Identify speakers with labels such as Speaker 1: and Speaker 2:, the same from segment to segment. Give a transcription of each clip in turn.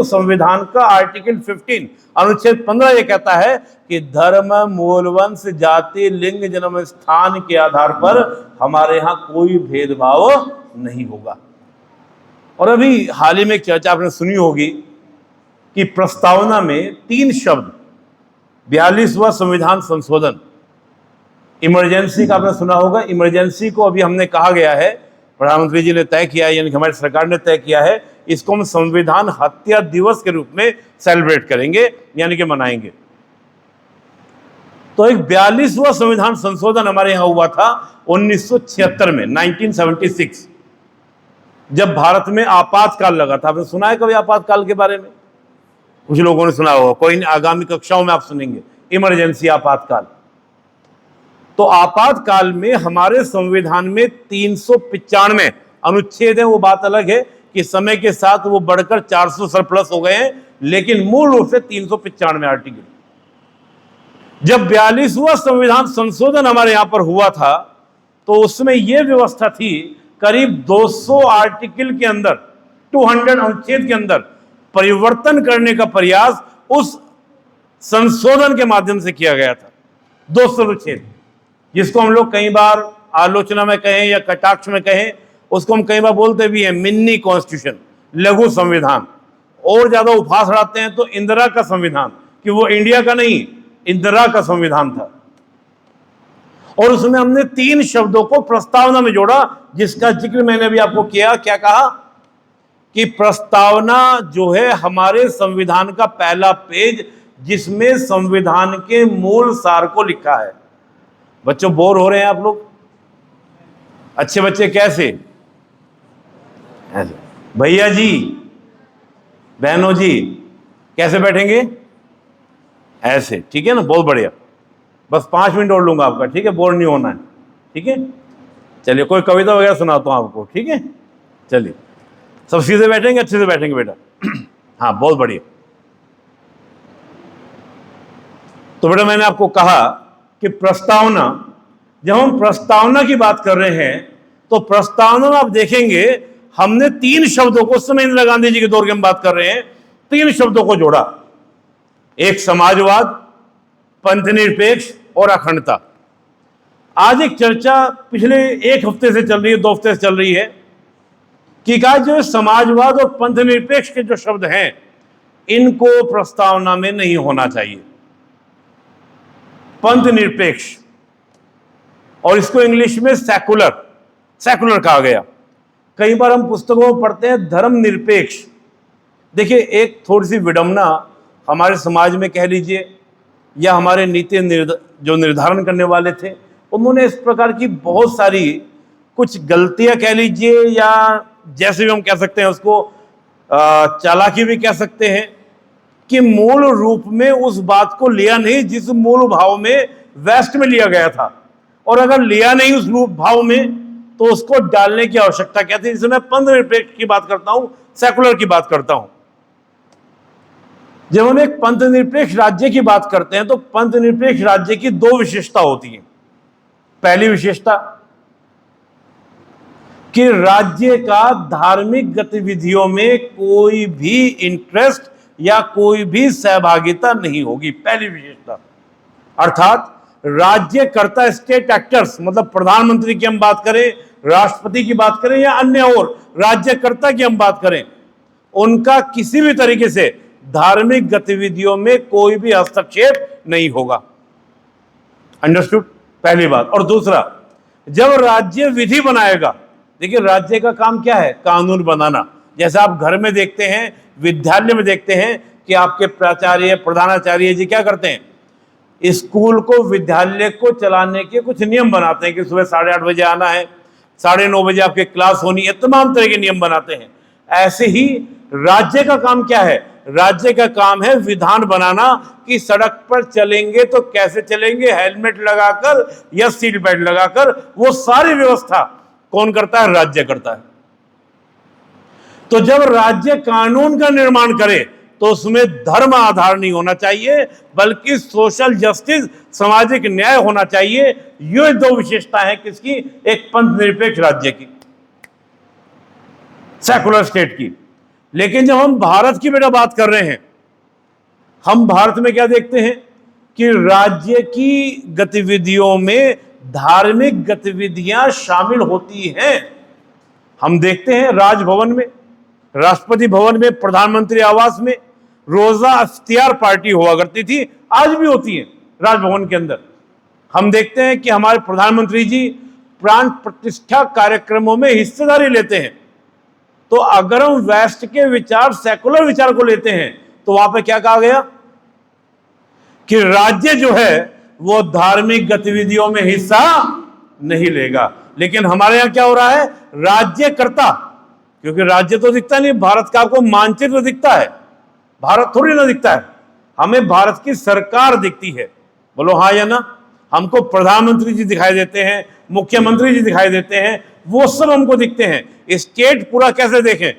Speaker 1: संविधान का आर्टिकल 15 अनुच्छेद 15 ये कहता है कि धर्म, मूल, वंश, जाति, लिंग, जन्म स्थान के आधार पर हमारे यहाँ कोई भेदभाव नहीं होगा। और अभी हाल ही में एक चर्चा आपने सुनी होगी कि प्रस्तावना में 3 शब्द, 42वां संविधान संशोधन, इमरजेंसी का आपने सुना होगा। इमरजेंसी को अभी हमने कहा गया है, प्रधानमंत्री जी ने तय किया है, यानी हमारी सरकार ने तय किया है, इसको हम संविधान हत्या दिवस के रूप में सेलिब्रेट करेंगे, यानी कि मनाएंगे। तो एक 42वां संविधान संशोधन हमारे यहां हुआ था 1976 में, 1976, जब भारत में आपातकाल लगा था। आपने सुना है कभी आपातकाल के बारे में? कुछ लोगों ने सुना होगा, कोई आगामी कक्षाओं में आप सुनेंगे इमरजेंसी, आपातकाल। तो आपातकाल में हमारे संविधान में 395 अनुच्छेद है। वो बात अलग है कि समय के साथ वो बढ़कर 400 सरप्लस हो गए हैं, लेकिन मूल रूप से 395 आर्टिकल। जब 42वां संविधान संशोधन हमारे यहां पर हुआ था तो उसमें यह व्यवस्था थी, करीब 200 आर्टिकल के अंदर, 200 अनुच्छेद के अंदर परिवर्तन करने का प्रयास उस संशोधन के माध्यम से किया गया था। 200 अनुच्छेद, जिसको हम लोग कई बार आलोचना में कहें या कटाक्ष में कहें, उसको हम कई बार बोलते भी हैं मिनी कॉन्स्टिट्यूशन, लघु संविधान। और ज्यादा उपहास उड़ाते हैं तो इंदिरा का संविधान, कि वो इंडिया का नहीं, इंदिरा का संविधान था। और उसमें हमने 3 शब्दों को प्रस्तावना में जोड़ा, जिसका जिक्र मैंने अभी आपको किया। क्या कहा कि प्रस्तावना जो है हमारे संविधान का पहला पेज, जिसमें संविधान के मूल सार को लिखा है। बच्चों, बोर हो रहे हैं आप लोग? अच्छे बच्चे कैसे? ऐसे भैया जी, बहनों जी, कैसे बैठेंगे? ऐसे, ठीक है ना? बहुत बढ़िया। बस 5 मिनट और लूंगा आपका, ठीक है? बोर नहीं होना है, ठीक है? चलिए, कोई कविता वगैरह सुनाता हूं आपको, ठीक है? चलिए, सब सीधे बैठेंगे, अच्छे से बैठेंगे बेटा। हाँ, बहुत बढ़िया। तो बेटा, मैंने आपको कहा कि प्रस्तावना, जब हम प्रस्तावना की बात कर रहे हैं तो प्रस्तावना में आप देखेंगे हमने 3 शब्दों को, उस समय इंदिरा गांधी जी के दौर की हम बात कर रहे हैं, 3 शब्दों को जोड़ा। एक समाजवाद, पंथनिरपेक्ष और अखंडता। आज एक चर्चा पिछले 1 हफ्ते से चल रही है, 2 हफ्ते से चल रही है कि क्या जो समाजवाद और पंथनिरपेक्ष के जो शब्द हैं, इनको प्रस्तावना में नहीं होना चाहिए। पंथनिरपेक्ष, और इसको इंग्लिश में सेकुलर कहा गया। कई बार हम पुस्तकों में पढ़ते हैं धर्मनिरपेक्ष। देखिए, एक थोड़ी सी विडंबना हमारे समाज में कह लीजिए, या हमारे नीति जो निर्धारण करने वाले थे, उन्होंने इस प्रकार की बहुत सारी कुछ गलतियां कह लीजिए, या जैसे भी हम कह सकते हैं उसको चालाकी भी कह सकते हैं, कि मूल रूप में उस बात को लिया नहीं जिस मूल भाव में वेस्ट में लिया गया था। और अगर लिया नहीं उस रूप भाव में, तो उसको डालने की आवश्यकता क्या थी? इसमें पंथनिरपेक्ष की बात करता हूं, सेकुलर की बात करता हूं। जब हम एक पंथनिरपेक्ष राज्य की बात करते हैं तो पंथनिरपेक्ष राज्य की 2 विशेषता होती हैं। पहली विशेषता कि राज्य का धार्मिक गतिविधियों में कोई भी इंटरेस्ट या कोई भी सहभागिता नहीं होगी, पहली विशेषता। अर्थात राज्यकर्ता, स्टेट एक्टर्स, मतलब प्रधानमंत्री की हम बात करें, राष्ट्रपति की बात करें, या अन्य और राज्यकर्ता की हम बात करें, उनका किसी भी तरीके से धार्मिक गतिविधियों में कोई भी हस्तक्षेप नहीं होगा। अंडरस्टूड? पहली बात। और दूसरा, जब राज्य विधि बनाएगा, देखिए राज्य का काम क्या है? कानून बनाना। जैसे आप घर में देखते हैं, विद्यालय में देखते हैं कि आपके प्राचार्य, प्रधानाचार्य जी क्या करते हैं? स्कूल को, विद्यालय को चलाने के कुछ नियम बनाते हैं कि सुबह 8:30 बजे आना है, 9:30 बजे आपकी क्लास होनी है, तमाम तरह के नियम बनाते हैं। ऐसे ही राज्य का काम क्या है? राज्य का काम है विधान बनाना कि सड़क पर चलेंगे तो कैसे चलेंगे, हेलमेट लगाकर या सीट बेल्ट लगाकर। वो सारी व्यवस्था कौन करता है? राज्य करता है। तो जब राज्य कानून का निर्माण करे तो उसमें धर्म आधार नहीं होना चाहिए, बल्कि सोशल जस्टिस, सामाजिक न्याय होना चाहिए। ये 2 विशेषता है किसकी? एक पंथनिरपेक्ष राज्य की, सेकुलर स्टेट की। लेकिन जब हम भारत की बेटा बात कर रहे हैं, हम भारत में क्या देखते हैं कि राज्य की गतिविधियों में धार्मिक गतिविधियां शामिल होती हैं। हम देखते हैं राजभवन में, राष्ट्रपति भवन में, प्रधानमंत्री आवास में रोजा इफ्तियार पार्टी हुआ करती थी, आज भी होती है राजभवन के अंदर। हम देखते हैं कि हमारे प्रधानमंत्री जी प्राण प्रतिष्ठा कार्यक्रमों में हिस्सेदारी लेते हैं। तो अगर हम वेस्ट के विचार, सेकुलर विचार को लेते हैं, तो वहां पे क्या कहा गया कि राज्य जो है वो धार्मिक गतिविधियों में हिस्सा नहीं लेगा। लेकिन हमारे यहां क्या हो रहा है, राज्यकर्ता, क्योंकि राज्य तो दिखता नहीं, भारत का आपको मानचित्र दिखता है, भारत थोड़ी ना दिखता है, हमें भारत की सरकार दिखती है। बोलो हाँ या ना। हमको प्रधानमंत्री जी दिखाई देते हैं, मुख्यमंत्री जी दिखाई देते हैं, वो सब हमको दिखते हैं। स्टेट पूरा कैसे देखें,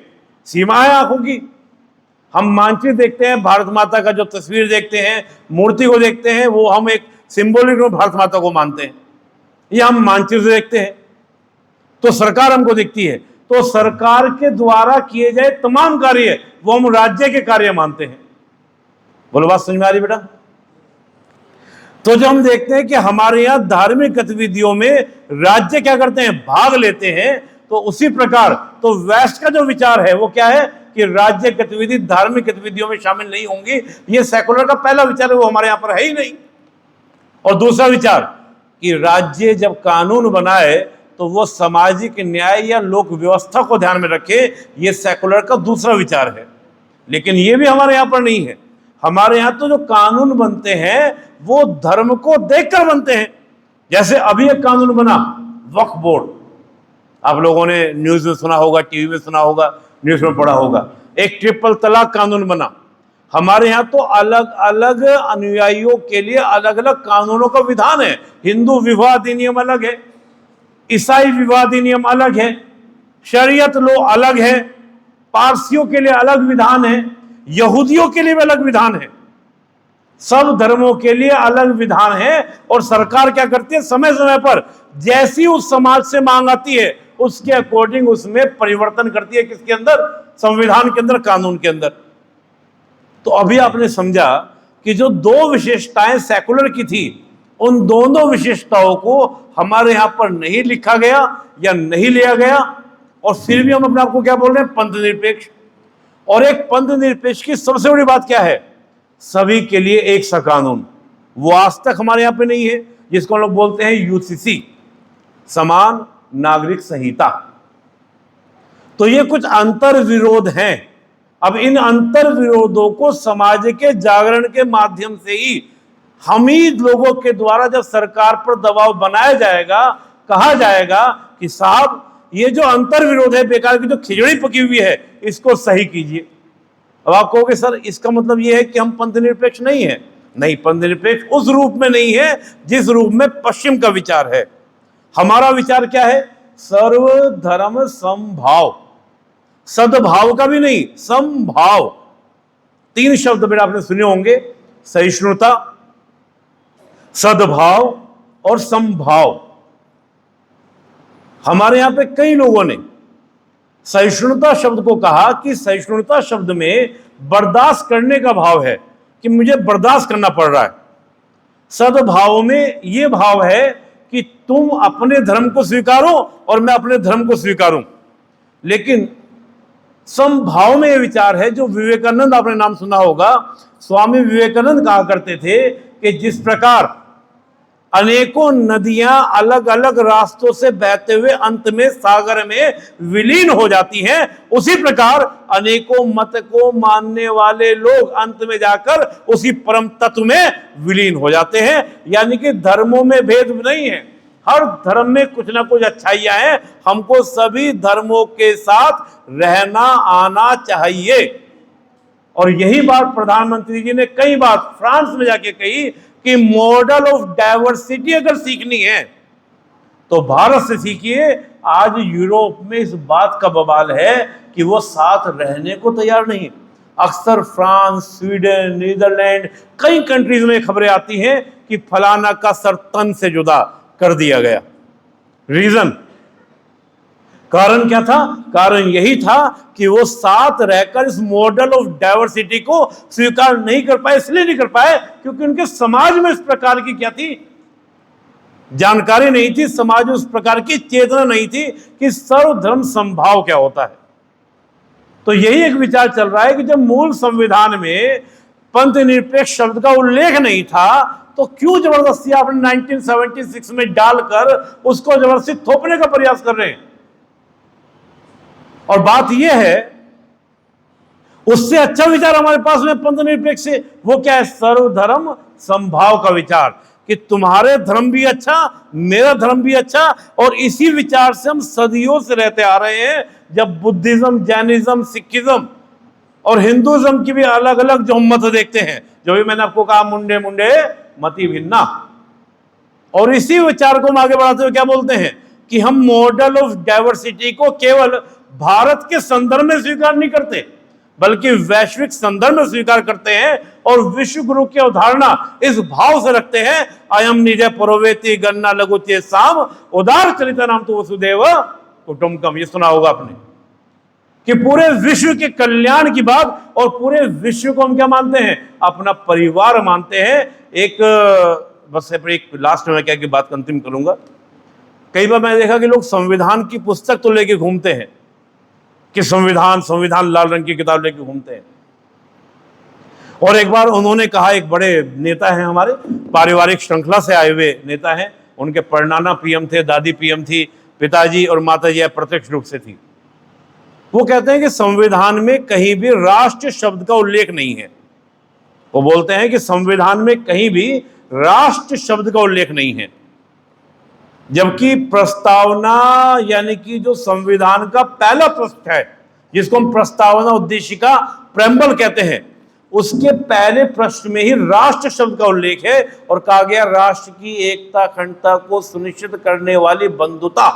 Speaker 1: सीमा है आंखों की। हम मानचित्र देखते हैं, भारत माता का जो तस्वीर देखते हैं, मूर्ति को देखते हैं, वो हम एक सिंबॉलिक में भारत माता को मानते हैं, ये हम मानचित्र देखते हैं। तो सरकार हमको दिखती है, तो सरकार के द्वारा किए जाए तमाम कार्य वो हम राज्य के कार्य मानते हैं। बोलो बात समझ में आ रही बेटा। तो जब हम देखते हैं कि हमारे यहां धार्मिक गतिविधियों में राज्य क्या करते हैं, भाग लेते हैं, तो उसी प्रकार तो वेस्ट का जो विचार है वो क्या है कि राज्य गतिविधि धार्मिक गतिविधियों में शामिल नहीं होंगी। ये सेकुलर का पहला विचार है, वो हमारे यहां पर है ही नहीं। और दूसरा विचार कि राज्य जब कानून बनाए तो वो सामाजिक न्याय या लोक व्यवस्था को ध्यान में रखे, ये सेकुलर का दूसरा विचार है। लेकिन ये भी हमारे यहां पर नहीं है। हमारे यहां तो जो कानून बनते हैं वो धर्म को देखकर बनते हैं। जैसे अभी एक कानून बना वक्फ बोर्ड, आप लोगों ने न्यूज में सुना होगा, टीवी में सुना होगा, न्यूज में पढ़ा होगा। एक ट्रिपल तलाक कानून बना। हमारे यहां तो अलग अलग अनुयायियों के लिए अलग अलग कानूनों का विधान है। हिंदू विवाह अधिनियम अलग है, ईसाई विवाह अधिनियम अलग है, शरीयत लो अलग है, पारसियों के लिए अलग विधान है, यहूदियों के लिए भी अलग विधान है। सब धर्मों के लिए अलग विधान है। और सरकार क्या करती है, समय समय पर जैसी उस समाज से मांग आती है उसके अकॉर्डिंग उसमें परिवर्तन करती है। किसके अंदर, संविधान के अंदर, कानून के अंदर। तो अभी आपने समझा कि जो दो विशेषताएं सेकुलर की थी, उन दोनों विशेषताओं को हमारे यहां पर नहीं लिखा गया या नहीं लिया गया, और फिर भी हम अपने आप को क्या बोल रहे हैं, पंथ निरपेक्ष। और एक पंथ निरपेक्ष की सबसे बड़ी बात क्या है, सभी के लिए एक सा कानून। वो आज तक हमारे यहां पे नहीं है, जिसको हम लोग बोलते हैं यूसीसी, समान नागरिक संहिता। तो ये कुछ अंतर विरोध हैं। अब इन अंतर विरोधों को समाज के जागरण के माध्यम से ही हम ही लोगों के द्वारा जब सरकार पर दबाव बनाया जाएगा, कहा जाएगा कि साहब ये जो अंतर विरोध है, बेकार की जो खिचड़ी पकी हुई है, इसको सही कीजिए। अब आप कहोगे सर इसका मतलब ये है कि हम पंथ निरपेक्ष नहीं है। नहीं, पंथ निरपेक्ष उस रूप में नहीं है जिस रूप में पश्चिम का विचार है। हमारा विचार क्या है, सर्वधर्म समभाव, सद्भाव का भी नहीं, समभाव। तीन शब्द बेटा आपने सुने होंगे, सहिष्णुता, सद्भाव और समभाव। हमारे यहां पे कई लोगों ने सहिष्णुता शब्द को कहा कि सहिष्णुता शब्द में बर्दाश्त करने का भाव है, कि मुझे बर्दाश्त करना पड़ रहा है। सद्भाव में यह भाव है कि तुम अपने धर्म को स्वीकारो और मैं अपने धर्म को स्वीकारूं। लेकिन समभाव में यह विचार है, जो विवेकानंद, आपने नाम सुना होगा, स्वामी विवेकानंद कहा करते थे कि जिस प्रकार अनेकों नदियां अलग अलग रास्तों से बहते हुए अंत में सागर में विलीन हो जाती हैं, उसी प्रकार अनेकों मत को मानने वाले लोग अंत में जाकर उसी परम तत्व में विलीन हो जाते हैं। यानी कि धर्मों में भेद नहीं है, हर धर्म में कुछ ना कुछ अच्छाइयां हैं। हमको सभी धर्मों के साथ रहना आना चाहिए। और यही बात प्रधानमंत्री जी ने कई बार फ्रांस में जाके कही कि मॉडल ऑफ डाइवर्सिटी अगर सीखनी है तो भारत से सीखिए। आज यूरोप में इस बात का बवाल है कि वो साथ रहने को तैयार नहीं। अक्सर फ्रांस, स्वीडन, नीदरलैंड, कई कंट्रीज में खबरें आती हैं कि फलाना का सर तन से जुदा कर दिया गया। रीजन, कारण क्या था? कारण यही था कि वो साथ रहकर इस मॉडल ऑफ डाइवर्सिटी को स्वीकार नहीं कर पाए। इसलिए नहीं कर पाए क्योंकि उनके समाज में इस प्रकार की क्या थी? जानकारी नहीं थी, समाज में उस प्रकार की चेतना नहीं थी कि सर्वधर्म समभाव क्या होता है। तो यही एक विचार चल रहा है कि जब मूल संविधान में पंथ निरपेक्ष शब्द का उल्लेख नहीं था तो क्यों जबरदस्ती आपने 1976 में डालकर उसको जबरदस्ती थोपने का प्रयास कर रहे हैं? और बात यह है, उससे अच्छा विचार हमारे पास में पंथ निरपेक्ष से, वो क्या है? सर्वधर्म समभाव का विचार कि तुम्हारे धर्म भी अच्छा, मेरा धर्म भी अच्छा। और इसी विचार से हम सदियों से रहते आ रहे हैं। जब बुद्धिज्म, जैनिज्म, सिखिज्म और हिंदुइज्म की भी अलग अलग जो हम मत देखते हैं, जो भी मैंने आपको कहा, मुंडे मुंडे मति भिन्ना, और इसी विचार को हम आगे बढ़ाते हुए क्या बोलते हैं कि हम मॉडल ऑफ डाइवर्सिटी को केवल भारत के संदर्भ में स्वीकार नहीं करते बल्कि वैश्विक संदर्भ में स्वीकार करते हैं और विश्व गुरु की अवधारणा इस भाव से रखते हैं, अयम निज परोवेति गन्ना लघु चेसाम उदार चरिता नाम तो वसुदेव कुटुंबकम। ये सुना होगा आपने कि पूरे विश्व के कल्याण की बात, और पूरे विश्व को हम क्या मानते हैं? अपना परिवार मानते हैं। एक बस एक लास्ट में क्या की बात अंतिम करूंगा। कई बार मैंने देखा कि लोग संविधान की पुस्तक तो लेके घूमते हैं कि संविधान लाल रंग की किताब लेके घूमते हैं। और एक बार उन्होंने कहा, एक बड़े नेता हैं हमारे, पारिवारिक श्रृंखला से आए हुए नेता हैं, उनके परनाना पीएम थे, दादी पीएम थी, पिताजी और माताजी अप्रत्यक्ष रूप से थी। वो कहते हैं कि संविधान में कहीं भी राष्ट्र शब्द का उल्लेख नहीं है। वो बोलते हैं कि संविधान में कहीं भी राष्ट्र शब्द का उल्लेख नहीं है, जबकि प्रस्तावना यानी कि जो संविधान का पहला पृष्ठ है, जिसको हम प्रस्तावना उद्देशिका प्रेम्बल कहते हैं, उसके पहले पृष्ठ में ही राष्ट्र शब्द का उल्लेख है और कहा गया राष्ट्र की एकता अखंडता को सुनिश्चित करने वाली बंधुता,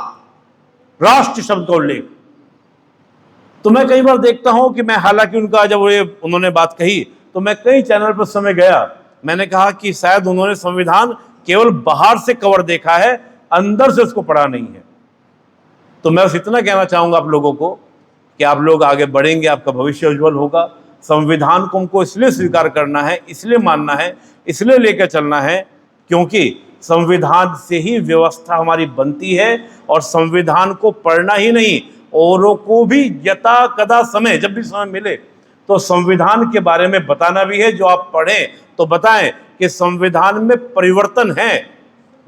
Speaker 1: राष्ट्र शब्द का उल्लेख। तो मैं कई बार देखता हूं कि मैं, हालांकि उनका जब उन्होंने बात कही तो मैं कई चैनल पर समय गया, मैंने कहा कि शायद उन्होंने संविधान केवल बाहर से कवर देखा है, अंदर से उसको पढ़ा नहीं है। तो मैं बस इतना कहना चाहूंगा आप लोगों को कि आप लोग आगे बढ़ेंगे, आपका भविष्य उज्जवल होगा। संविधान को हमको इसलिए स्वीकार करना है, इसलिए मानना है, इसलिए लेकर चलना है क्योंकि संविधान से ही व्यवस्था हमारी बनती है। और संविधान को पढ़ना ही नहीं, औरों को भी यथा कदा समय, जब भी समय मिले तो संविधान के बारे में बताना भी है। जो आप पढ़ें तो बताएं कि संविधान में परिवर्तन है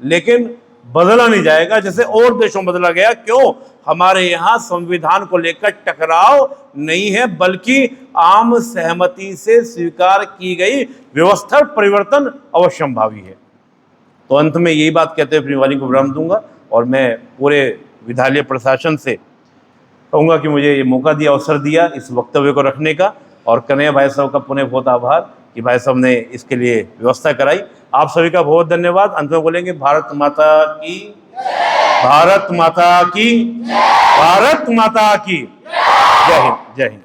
Speaker 1: लेकिन बदला नहीं जाएगा जैसे और देशों में बदला गया। क्यों? हमारे यहाँ संविधान को लेकर टकराव नहीं है, बल्कि आम सहमति से स्वीकार की गई व्यवस्था परिवर्तन अवश्यंभावी है। तो अंत में यही बात कहते हुए अपनी वाणी को विराम दूंगा और मैं पूरे विद्यालय प्रशासन से कहूँगा कि मुझे ये मौका दिया, अवसर दिया इस वक्तव्य को रखने का, और कन्हैया भाई साहब का पुनः बहुत आभार कि भाई साहब ने इसके लिए व्यवस्था कराई। आप सभी का बहुत धन्यवाद। अंत में बोलेंगे भारत माता की, भारत माता की, भारत माता की जय हिंद, जय हिंद।